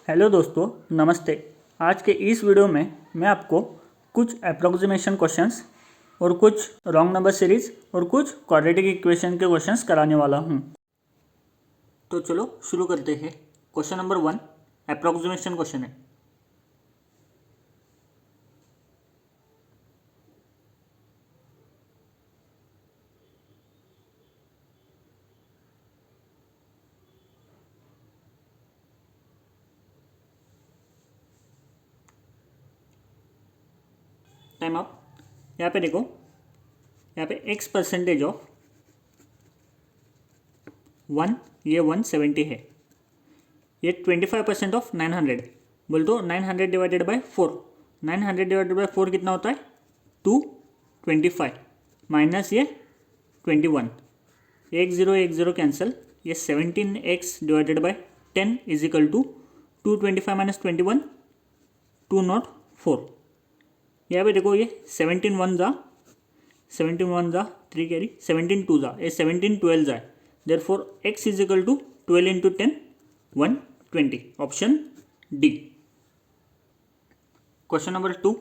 Hello दोस्तों, नमस्ते। आज के इस वीडियो में मैं आपको कुछ अप्रोक्सीमेशन क्वेश्चंस और कुछ रॉन्ग नंबर सीरीज और कुछ क्वाड्रेटिक इक्वेशन के क्वेश्चंस कराने वाला हूं। तो चलो शुरू करते हैं। क्वेश्चन नंबर 1 अप्रोक्सीमेशन क्वेश्चन है। Time up. यहाँ पे देखो, यहाँ पे x परसेंटेज ऑफ 1, ये 170 है। ये 25% ऑफ 900, बोल तो 900 डिवाइडेड बाय 4। 900 डिवाइडेड बाय 4 कितना होता है? 225 माइनस ये 21, 1 0 कैंसिल। ये 17x divided by 10 is equal to 225 minus 21 204। यहाँ पे देखो, ये 17 1 जा 3 कैरी, 17 2 जा, ये 17 12 जाए। Therefore x is equal to 12 into 10 120। Option D. Question number 2।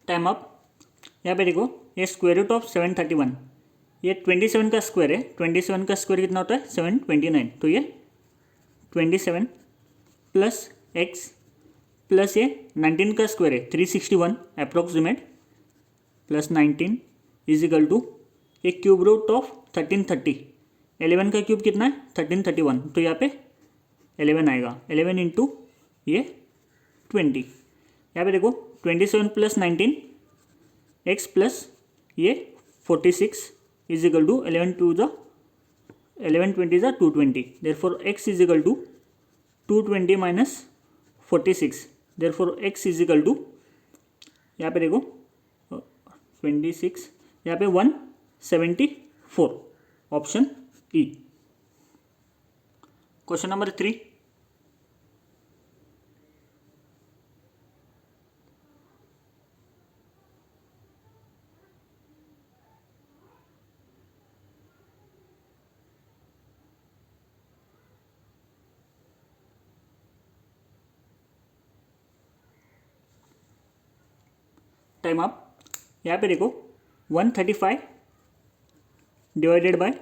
Time up. यहाँ पे देखो, ये स्क्वायर रूट ऑफ 731, ये 27 का स्क्वायर है। 27 का स्क्वायर कितना होता है? 729। तो ये 27 प्लस x प्लस ये 19 का स्क्वायर है 361 approximate plus 19 is equal to ये क्यूब रूट ऑफ 1330। 11 का क्यूब कितना है? 1331। तो यहाँ पे 11 आएगा। 11 इंटू ये 20। यहाँ पे देखो, 27 प्लस 19 x प्लस ये 46 इज इक्वल टू 11 2 जा 11 20 जा 220। Therefore x is equal to 220 minus 46। Therefore x is equal to, यहाँ पे देखो 26, यहाँ पे 174। Option E. Question number 3। Time up. यहाँ पे देखो, 135 divided by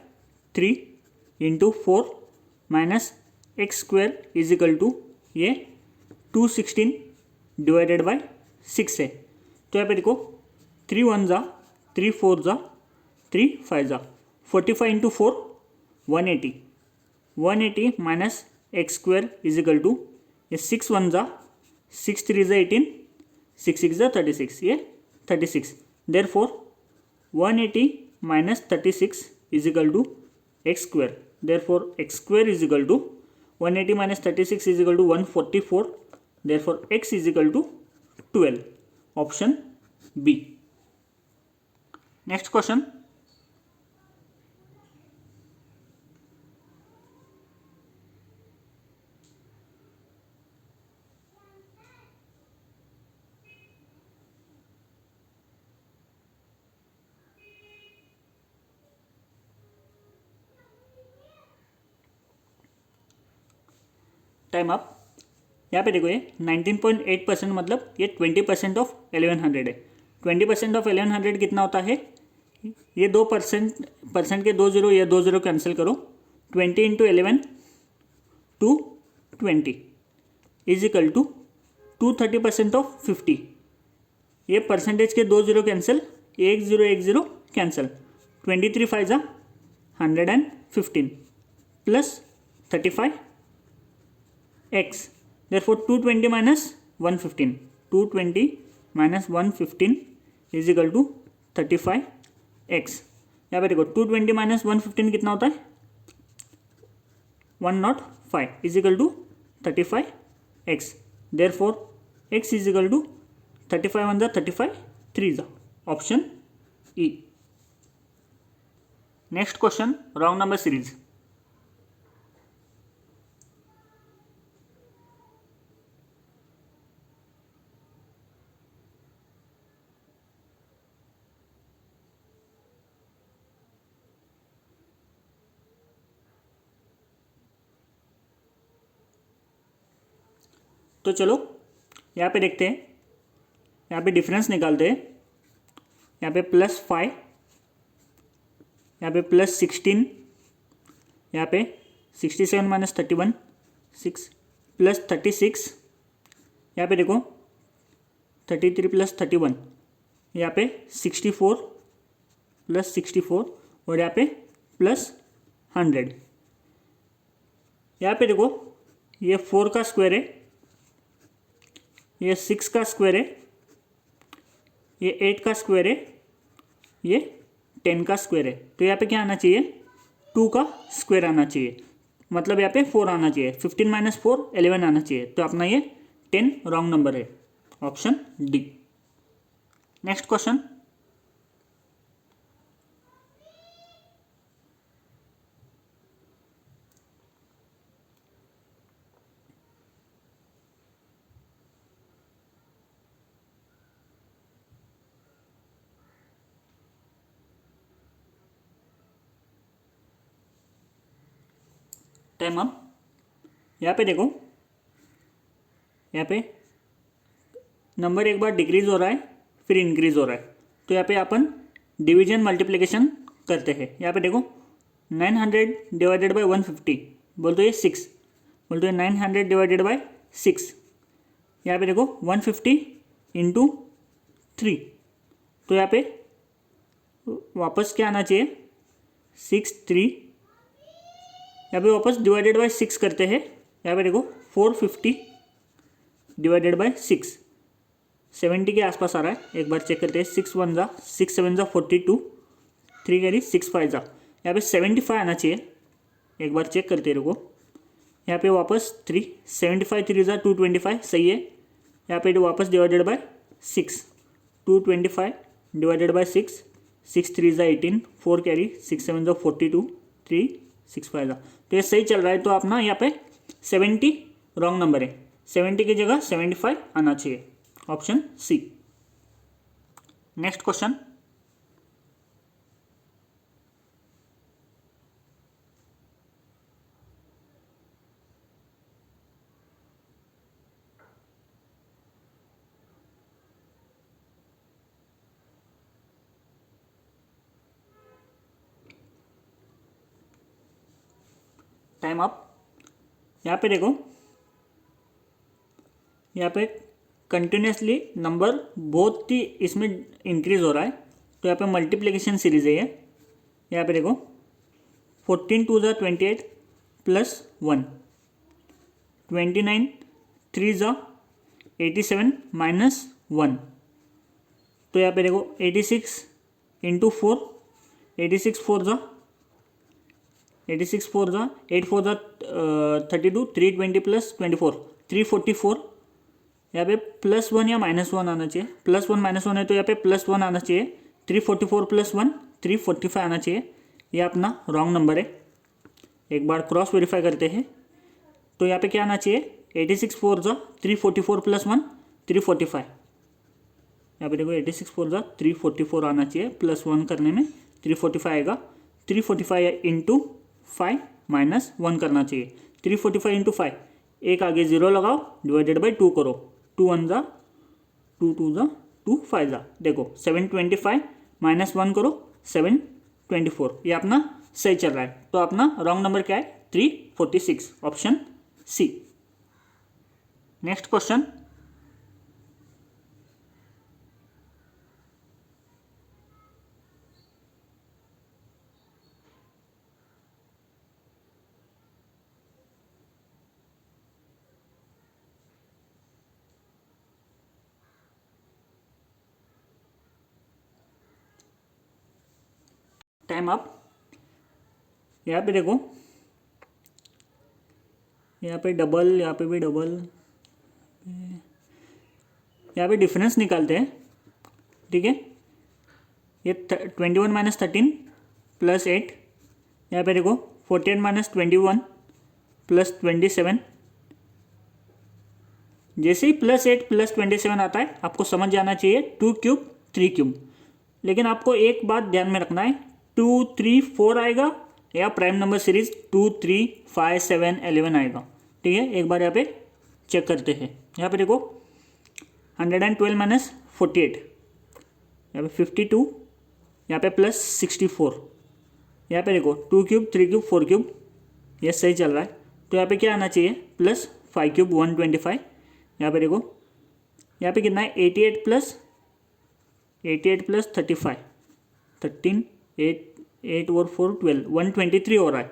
3 into 4 minus x square is equal to ये 216 डिवाइडेड बाय 6 है। तो यहाँ पे देखो, 3 1 जा 3 4 जा 3 5 जा 45 into 4 180। 180 minus x square is equal to ये 6 1 जा 6 3 जा 18, 6 6 जा 36, ये 36। Therefore 180 minus 36 is equal to x square. Therefore x square is equal to 180 minus 36 is equal to 144। Therefore x is equal to 12। Option B. Next question. Time up. यहाँ पे देखो, ये 19.8% मतलब ये 20% ऑफ 1100 है। 20% ऑफ 1100 कितना होता है? ये 2% के 2 0, ये 2 0 कैंसिल करो। 20 into 11 220 is equal to 230% of 50। ये परसेंटेज के 2 0 कैंसिल, 1 0 कैंसिल। 23 5 जा 115 plus 35 x। therefore 220 minus 115, 220 minus 115 is equal to 35x। यहाँ पे देखो, 220 माइनस 115 कितना होता है? 105 is equal to 35x। Therefore x is equal to 35 1 जा 35 3 जा। Option E. Next question, wrong number series. तो चलो यहाँ पे देखते हैं, यहाँ पे डिफरेंस निकालते हैं। यहाँ पे +5, यहाँ पे +16, यहाँ पे 67 - 31 6 +36, यहाँ पे देखो 33 + 31, यहाँ पे 64 + 64 और यहाँ पे +100। यहाँ पे देखो ये 4 का स्क्वायर है, ये 6 का स्क्वायर है, ये 8 का स्क्वायर है, ये 10 का स्क्वायर है। तो यहाँ पे क्या आना चाहिए, 2 का स्क्वायर आना चाहिए, मतलब यहाँ पे 4 आना चाहिए। 15 - 4 11 आना चाहिए। तो अपना ये 10 रॉन्ग नंबर है, option D. Next question, time up. यहाँ पे देखो, यहाँ पे नंबर एक बार डिक्रीज हो रहा है फिर इंक्रीज हो रहा है। तो यहाँ पे अपन डिवीजन मल्टीप्लिकेशन करते हैं। यहाँ पे देखो 900 डिवाइडेड बाई 150, बोल तो ये 6, बोल तो ये 900 डिवाइडेड बाई 6। यहाँ पे देखो 150 इंटू 3, तो यहाँ पे वापस क्या आना चाहिए, 6 3। यहाँ पे वापस डिवाइडेड बाई 6 करते हैं। यहाँ पे देखो 450 डिवाइडेड बाई 6, 70 के आसपास आ रहा है। एक बार चेक करते हैं, 6 1 ज़ा 6 7 ज़ा 42, 3 कैरी 6 5 ज़ा, यहाँ पे 75 आना चाहिए। एक बार चेक करते रुको, यहाँ पे वापस 3 75 3 ज़ा 225, सही है। यहाँ पे वापस डिवाइडेड बाय 6, 225 डिवाइडेड बाय 6, 6 3 ज़ा 18, 4 कैरी 6 7 ज़ा 42, 3 6 5 ज़ा। तो ये सही चल रहा है। तो अपना यहाँ पे 70 रॉन्ग नंबर है, 70 की जगह 75 आना चाहिए, option C. Next question, time up. यहाँ पे देखो, यहाँ पे कंटिन्यूसली नंबर बहुत ही इसमें इंक्रीज हो रहा है। तो यहाँ पे मल्टीप्लिकेशन सीरीज है ये। यहाँ पे देखो 14 2 ज़ा 28 प्लस 1, 29 3 ज़ा 87 माइनस 1। तो यहाँ पे देखो 86 इंटू 4, 86 4 ज़ा 86 4 ज़ा 8 4 ज़ा 32, 320 प्लस 24 344। यहाँ पे +1 या -1 आना चाहिए, +1 -1 है तो यहाँ पे +1 आना चाहिए। 344 + 1 345 आना चाहिए। ये अपना रॉन्ग नंबर है। एक बार क्रॉस वेरीफाई करते हैं। तो यहाँ पे क्या आना चाहिए, 86 4 ज़ा 344 + 1 345। यहाँ पे देखो 86 4 ज़ा 344 आना चाहिए, +1 करने में 345 आएगा। 345 इंटू 5 माइनस 1 करना चाहिए। 345 इंटू 5, एक आगे 0 लगाओ, डिवाइडेड बाई 2 करो, 2 1 ज़ा 2 2 ज़ा 2 5 ज़ा। देखो 725 माइनस 1 करो, 724। ये अपना सही चल रहा है। तो अपना रॉन्ग नंबर क्या है, 346, option C. Next question, time up. यहाँ पे देखो, यहाँ पे डबल, यहाँ पे भी डबल, यहाँ पे डिफरेंस निकालते हैं, ठीक है। ये 21 - 13 प्लस 8, यहाँ पे देखो 48 माइनस 21 प्लस 27। जैसे ही प्लस 8 प्लस 27 आता है आपको समझ जाना चाहिए 2 क्यूब 3 क्यूब। लेकिन आपको एक बात ध्यान में रखना है, 2 3 4 आएगा या प्राइम नंबर सीरीज 2 3 5 7 11 आएगा। ठीक है, एक बार यहाँ पे चेक करते हैं। यहाँ पे देखो 112 माइनस 48, यहाँ पे 52, यहाँ पे प्लस 64, यहाँ पे देखो 2 क्यूब 3 क्यूब 4 क्यूब, ये सही चल रहा है। तो यहाँ पे क्या आना चाहिए, प्लस 5 क्यूब 125। यहाँ पे देखो यहाँ पे कितना है 88 प्लस 35 13 8 और 4 12 123 हो रहा है,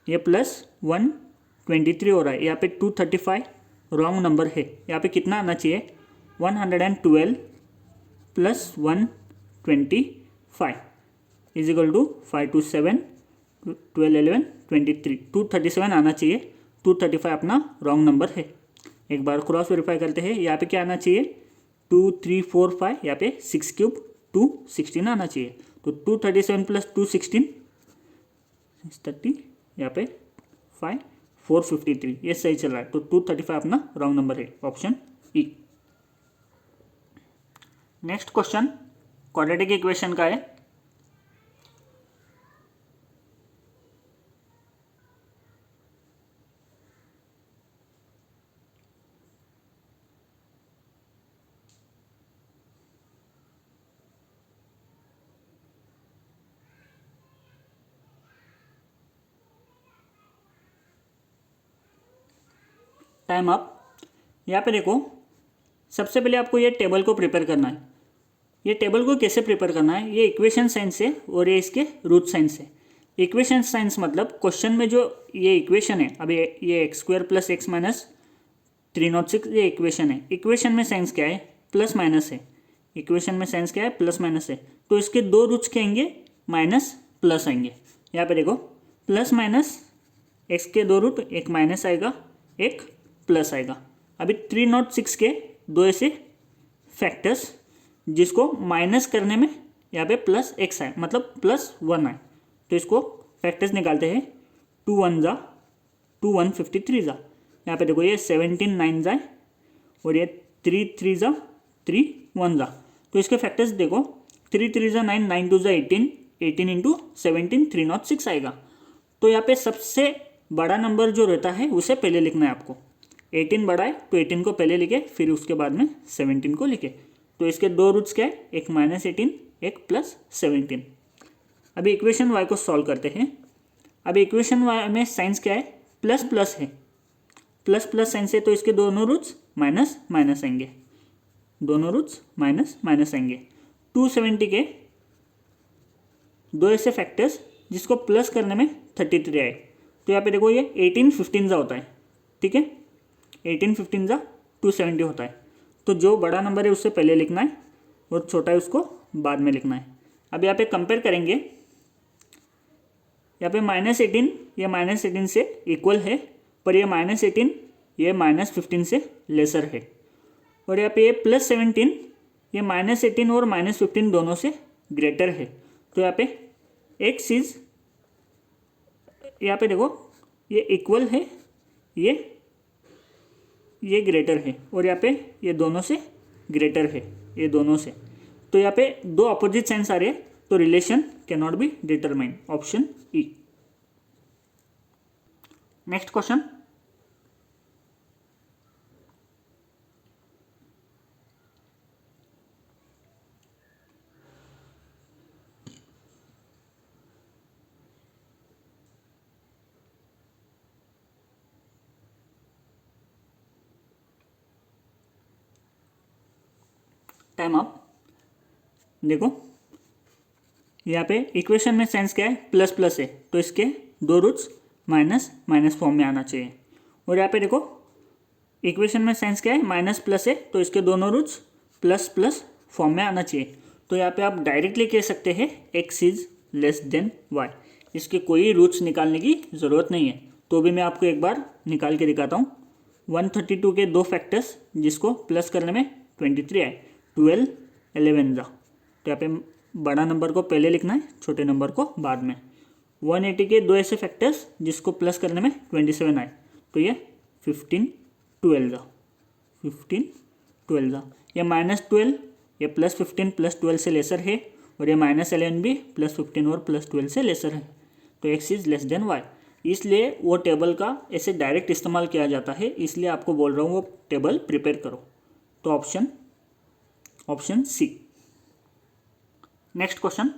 ये प्लस 123 हो रहा है। यहाँ पे 235 रॉन्ग नंबर है। यहाँ पे कितना आना चाहिए 112 प्लस 125 इज इक्वल टू 5 2 7 12 11 23 237 आना चाहिए। 235 अपना रॉन्ग नंबर है। एक बार क्रॉस वेरीफाई करते हैं। यहाँ पे क्या आना चाहिए 2 3 4 5, यहाँ पे 6 क्यूब 216 आना चाहिए। तो 237 प्लस 216 30, यहाँ पे 5 453, ये सही चल रहा है। तो 235 अपना रॉन्ग नंबर है, option E. Next question quadratic equation का है। Time up. यहाँ पे देखो सबसे पहले आपको ये टेबल को प्रिपेयर करना है। ये टेबल को कैसे प्रिपेयर करना है, ये इक्वेशन साइंस है और ये इसके रूट साइंस है। इक्वेशन साइंस मतलब क्वेश्चन में जो ये इक्वेशन है, अभी ये x square plus x minus 306 ये इक्वेशन है। इक्वेशन में साइंस क्या है, प्लस माइनस है। इक्वेशन में साइंस क्या है, प्लस माइनस है। तो इसके दो रूट्स क्या आएंगे, माइनस प्लस आएंगे। यहाँ पे देखो प्लस माइनस एक्स के दो रूट, एक माइनस आएगा एक प्लस आएगा। अभी 306 के दो ऐसे फैक्टर्स जिसको माइनस करने में यहाँ पे प्लस एक्स आए, मतलब प्लस 1 आए। तो इसको फैक्टर्स निकालते हैं। 2 1 जा 2 1 53 जा, यहाँ पे देखो ये 17 9 जाए और ये 3 3 जा 3 1 जा। तो इसके फैक्टर्स देखो 3 3 जा 9 9 2 जा 18 18 इंटू 17 306 आएगा। तो यहाँ पे सबसे बड़ा नंबर जो रहता है उसे पहले लिखना है आपको। 18 बड़ा है तो 18 को पहले लिखे, फिर उसके बाद में 17 को लिखे। तो इसके दो रूट्स क्या है, एक माइनस 18 एक प्लस 17। अभी इक्वेशन y को सॉल्व करते हैं। अभी इक्वेशन y में साइंस क्या है, प्लस प्लस है, प्लस प्लस साइंस है। तो इसके दोनों रूट्स माइनस माइनस आएंगे, दोनों रूट्स माइनस माइनस आएंगे। 270 के दो ऐसे फैक्टर्स जिसको प्लस करने में 33 आए। तो यहाँ पे देखो ये 18 15 जा होता है, ठीक है। 18 15 जा 270 होता है। तो जो बड़ा नंबर है उससे पहले लिखना है और छोटा है उसको बाद में लिखना है। अब यहाँ पे कंपेयर करेंगे, यहाँ पे -18 ये -18 से इक्वल है, पर ये -18 ये -15 से लेसर है। और यहाँ पे ये +17 ये -18 और -15 दोनों से ग्रेटर है। तो यहाँ पे एक चीज़ यहाँ पे देखो ये इक्वल है, ये ग्रेटर है, और यहाँ पे ये दोनों से ग्रेटर है, ये दोनों से। तो यहाँ पे दो अपोजिट साइंस आ रहे हैं, तो relation can not be determine, option E. Next question, time up. देखो यहाँ पे इक्वेशन में साइंस क्या है, प्लस प्लस है, तो इसके दो रूट्स माइनस माइनस फॉर्म में आना चाहिए। और यहाँ पे देखो इक्वेशन में साइंस क्या है, माइनस प्लस है, तो इसके दोनों रूट्स प्लस प्लस फॉर्म में आना चाहिए। तो यहाँ पे आप डायरेक्टली कह सकते हैं x is less than y. इसके कोई रूट्स निकालने की ज़रूरत नहीं है। तो भी मैं आपको एक बार निकाल के दिखाता हूँ। 132 के दो फैक्टर्स जिसको प्लस करने में 23 आए, 12 11 जा। तो यहाँ पे बड़ा नंबर को पहले लिखना है, छोटे नंबर को बाद में। 180 के दो ऐसे फैक्टर्स जिसको प्लस करने में 27 आए, तो ये 15 12 15 12, ये -12, ये +15 +12 से लेसर है, और ये -11 भी +15 और +12 से लेसर है, तो x is less than y। इसलिए वो टेबल का ऐसे डायरेक्ट इस्तेमाल किया जाता है, इसलिए आपको बोल रहा हूँ वो टेबल प्रिपेयर करो। तो option C. Next question,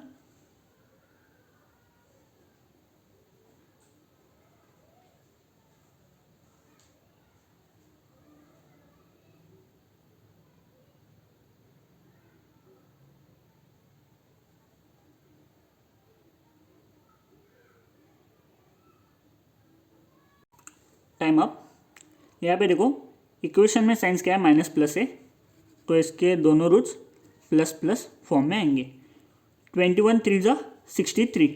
time up. यहाँ पे देखो इक्वेशन में साइंस क्या है, माइनस प्लस है, तो इसके दोनों रूट्स प्लस प्लस फॉर्म में आएंगे। 21 3 जा 63,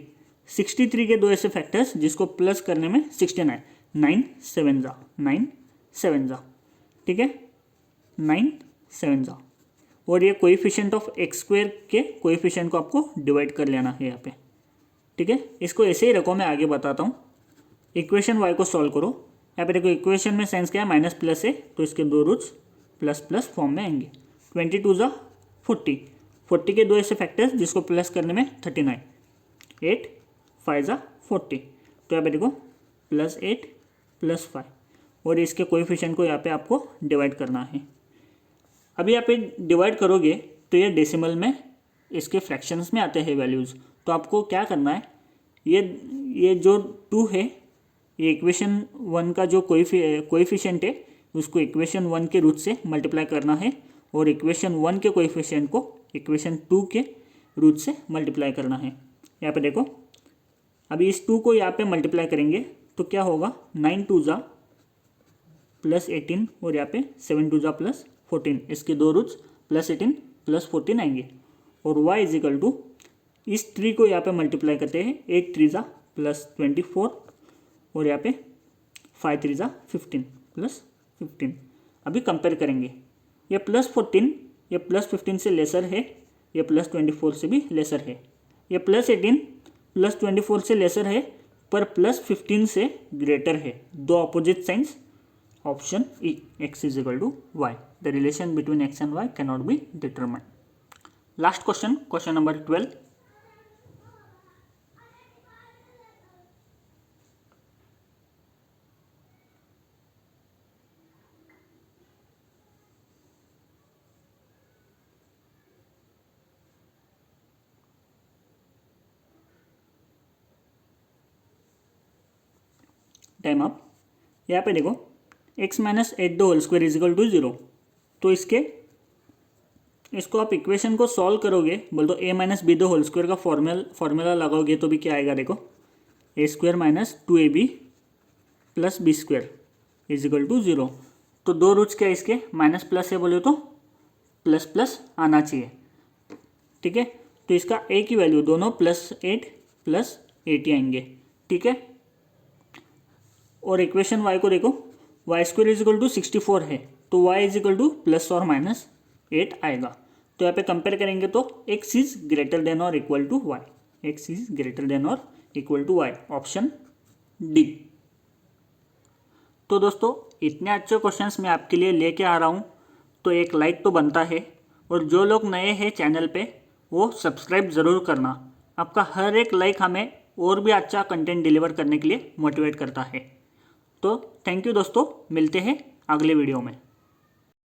63 के दो ऐसे फैक्टर्स जिसको प्लस करने में 16 आए, 9 7 जा 9 7 जा, ठीक है, 9 7 जा, और ये कोएफिशिएंट ऑफ एक्स स्क्वायर के कोएफिशिएंट को आपको डिवाइड कर लेना है यहाँ पे, ठीक है। इसको ऐसे ही रखो, मैं आगे बताता हूँ। इक्वेशन वाई को सॉल्व करो। यहाँ पे देखो इक्वेशन में साइंस क्या है, माइनस प्लस है, तो इसके दो रूट्स प्लस प्लस फॉर्म में आएंगे। 22 जा 40, 40 के दो ऐसे फैक्टर्स जिसको प्लस करने में 39, 8 5 जा 40, तो यहाँ पे देखो +8 +5, और इसके कोएफिशिएंट को यहाँ पे आपको डिवाइड करना है। अभी यहाँ पे डिवाइड करोगे तो ये डेसिमल में इसके फ्रैक्शंस में आते हैं वैल्यूज़, तो आपको क्या करना है, ये जो 2 है, ये इक्वेशन 1 का जो कोएफिशिएंट है उसको इक्वेशन 1 के रूट से मल्टीप्लाई करना है, और इक्वेशन 1 के कोएफिशिएंट को इक्वेशन 2 के रूट से मल्टीप्लाई करना है। यहाँ पे देखो अभी इस 2 को यहाँ पे मल्टीप्लाई करेंगे तो क्या होगा, 9 2 जा +18, और यहाँ पे 7 2 जा +14, इसके दो रूट्स +18 +14 आएंगे। और y इज इक्वल टू इस 3 को यहाँ पे मल्टीप्लाई करते हैं, 8 3 जा +24, और यहाँ पे 5 3 जा 15 +15। अभी कंपेयर करेंगे, ये +14 ये +15 से लेसर है, ये +24 से भी लेसर है, ये +18 +24 से लेसर है, पर +15 से ग्रेटर है, दो opposite signs. Option E, x is equal to y, the relation between x and y can not be determined. Last question, question number 12। Time up. यहाँ पे देखो x - 8 the whole square is equal to 0, तो इसको आप equation को solve करोगे, बोल दो a - b the whole square का फॉर्मूला लगाओगे तो भी क्या आएगा, देखो a² - 2ab + b² is equal to 0। तो दो रूट्स क्या इसके, माइनस प्लस है बोले तो प्लस प्लस आना चाहिए, ठीक है। तो इसका a की वैल्यू दोनों +8 +8 आएंगे, ठीक है। और इक्वेशन y को देखो, y² इज इक्वल टू 64 है, तो y is equal to +or-8 आएगा। तो यहाँ पे कंपेयर करेंगे तो x इज ग्रेटर देन और equal to y, x is greater than और equal to y, option D. तो दोस्तों इतने अच्छे क्वेश्चंस मैं आपके लिए लेके आ रहा हूँ, तो एक लाइक तो बनता है, और जो लोग नए हैं चैनल पे वो सब्सक्राइब ज़रूर करना। आपका हर एक लाइक हमें और भी अच्छा कंटेंट डिलीवर करने के लिए मोटिवेट करता है। तो थैंक यू दोस्तों, मिलते हैं अगले वीडियो में।